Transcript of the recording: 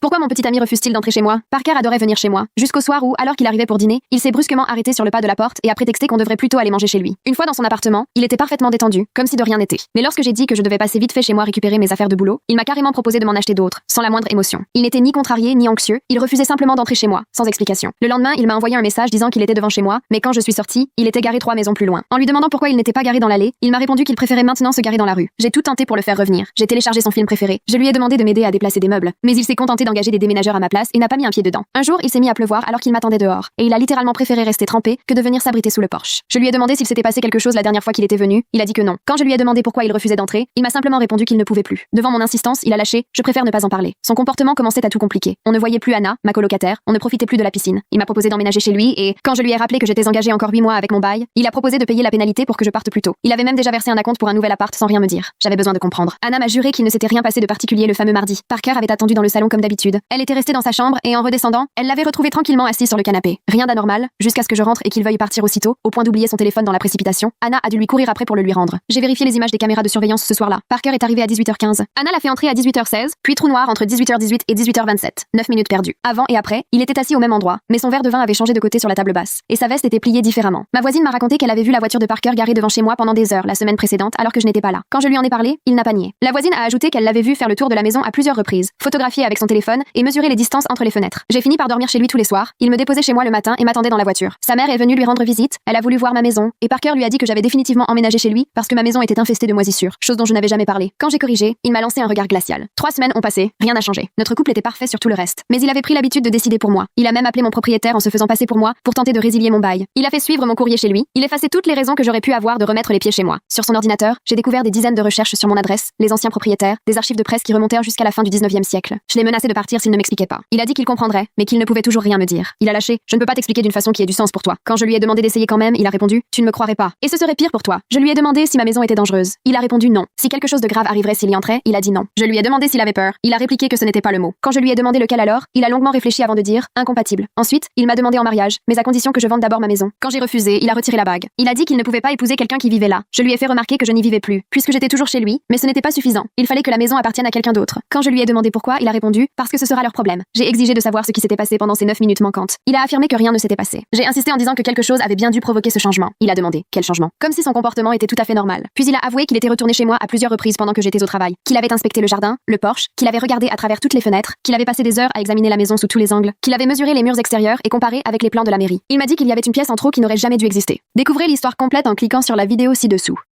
Pourquoi mon petit ami refuse-t-il d'entrer chez moi? Parker adorait venir chez moi. Jusqu'au soir où, alors qu'il arrivait pour dîner, il s'est brusquement arrêté sur le pas de la porte et a prétexté qu'on devrait plutôt aller manger chez lui. Une fois dans son appartement, il était parfaitement détendu, comme si de rien n'était. Mais lorsque j'ai dit que je devais passer vite fait chez moi récupérer mes affaires de boulot, il m'a carrément proposé de m'en acheter d'autres, sans la moindre émotion. Il n'était ni contrarié ni anxieux, il refusait simplement d'entrer chez moi, sans explication. Le lendemain, il m'a envoyé un message disant qu'il était devant chez moi, mais quand je suis sortie, il était garé 3 maisons plus loin. En lui demandant pourquoi il n'était pas garé dans l'allée, il m'a répondu qu'il préférait maintenant se garer dans la rue. J'ai tout tenté pour le faire revenir. J'ai téléchargé son film préféré. Je lui ai demandé de m'aider à déplacer des meubles, mais il s'est contenté d'engager des déménageurs à ma place et n'a pas mis un pied dedans. Un jour, il s'est mis à pleuvoir alors qu'il m'attendait dehors, et il a littéralement préféré rester trempé que de venir s'abriter sous le porche. Je lui ai demandé s'il s'était passé quelque chose la dernière fois qu'il était venu, il a dit que non. Quand je lui ai demandé pourquoi il refusait d'entrer, il m'a simplement répondu qu'il ne pouvait plus. Devant mon insistance, il a lâché, je préfère ne pas en parler. Son comportement commençait à tout compliquer. On ne voyait plus Anna, ma colocataire, on ne profitait plus de la piscine. Il m'a proposé d'emménager chez lui et, quand je lui ai rappelé que j'étais engagée encore 8 mois avec mon bail, il a proposé de payer la pénalité pour que je parte plus tôt. Il avait même déjà versé un acompte pour un nouvel appart sans rien me dire. J'avais besoin de comprendre. Anna m'a juré qu'il ne s'était rien passé de particulier le fameux mardi. Parker avait attendu dans le salon comme d'habitude. Elle était restée dans sa chambre et en redescendant, elle l'avait retrouvé tranquillement assis sur le canapé. Rien d'anormal, jusqu'à ce que je rentre et qu'il veuille partir aussitôt, au point d'oublier son téléphone dans la précipitation. Anna a dû lui courir après pour le lui rendre. J'ai vérifié les images des caméras de surveillance ce soir-là. Parker est arrivé à 18h15. Anna l'a fait entrer à 18h16, puis trou noir entre 18h18 et 18h27. 9 minutes perdues. Avant et après, il était assis au même endroit, mais son verre de vin avait changé de côté sur la table basse, et sa veste était pliée différemment. Ma voisine m'a raconté qu'elle avait vu la voiture de Parker garée devant chez moi pendant des heures la semaine précédente alors que je n'étais pas là. Quand je lui en ai parlé, il n'a pas nié. La voisine a ajouté qu'elle l'avait vu faire le tour de la maison à plusieurs reprises, photographier avec son téléphone et mesurer les distances entre les fenêtres. J'ai fini par dormir chez lui tous les soirs. Il me déposait chez moi le matin et m'attendait dans la voiture. Sa mère est venue lui rendre visite, elle a voulu voir ma maison, et Parker lui a dit que j'avais définitivement emménagé chez lui parce que ma maison était infestée de moisissures, chose dont je n'avais jamais parlé. Quand j'ai corrigé, il m'a lancé un regard glacial. 3 semaines ont passé, rien n'a changé. Notre couple était parfait sur tout le reste. Mais il avait pris l'habitude de décider pour moi. Il a même appelé mon propriétaire en se faisant passer pour moi pour tenter de résilier mon bail. Il a fait suivre mon courrier chez lui. Il effaçait toutes les raisons que j'aurais pu avoir de remettre les pieds chez moi. Sur son ordinateur, j'ai découvert des dizaines de recherches sur mon adresse, les anciens propriétaires, des archives de presse qui remontèrent jusqu'à la fin du 19e siècle. Je l'ai menacé de partir s'il ne m'expliquait pas. Il a dit qu'il comprendrait, mais qu'il ne pouvait toujours rien me dire. Il a lâché. Je ne peux pas t'expliquer d'une façon qui ait du sens pour toi. Quand je lui ai demandé d'essayer quand même, il a répondu: tu ne me croirais pas. Et ce serait pire pour toi. Je lui ai demandé si ma maison était dangereuse. Il a répondu non. Si quelque chose de grave arriverait s'il y entrait, il a dit non. Je lui ai demandé s'il avait peur. Il a répliqué que ce n'était pas le mot. Quand je lui ai demandé lequel alors, il a longuement réfléchi avant de dire incompatible. Ensuite, il m'a demandé en mariage, mais à condition que je vende d'abord ma maison. Quand j'ai refusé, il a retiré la bague. Il a dit qu'il ne pouvait pas épouser quelqu'un qui vivait là. Je lui ai fait remarquer que je n'y vivais plus, puisque j'étais toujours chez lui, mais ce n'était pas suffisant. Il fallait que la maison appartienne à quelqu'un d'autre. Quand je lui ai demandé pourquoi, il a répondu parce que ce sera leur problème. J'ai exigé de savoir ce qui s'était passé pendant ces 9 minutes manquantes. Il a affirmé que rien ne s'était passé. J'ai insisté en disant que quelque chose avait bien dû provoquer ce changement. Il a demandé quel changement, comme si son comportement était tout à fait normal. Puis il a avoué qu'il était retourné chez moi à plusieurs reprises pendant que j'étais au travail, qu'il avait inspecté le jardin, le porche, qu'il avait regardé à travers toutes les fenêtres, qu'il avait passé des heures à examiner la maison sous tous les angles, qu'il avait mesuré les murs extérieurs et comparé avec les plans de la mairie. Il m'a dit qu'il y avait une pièce en trop qui n'aurait jamais dû exister. Découvrez l'histoire complète en cliquant sur la vidéo ci-dessous.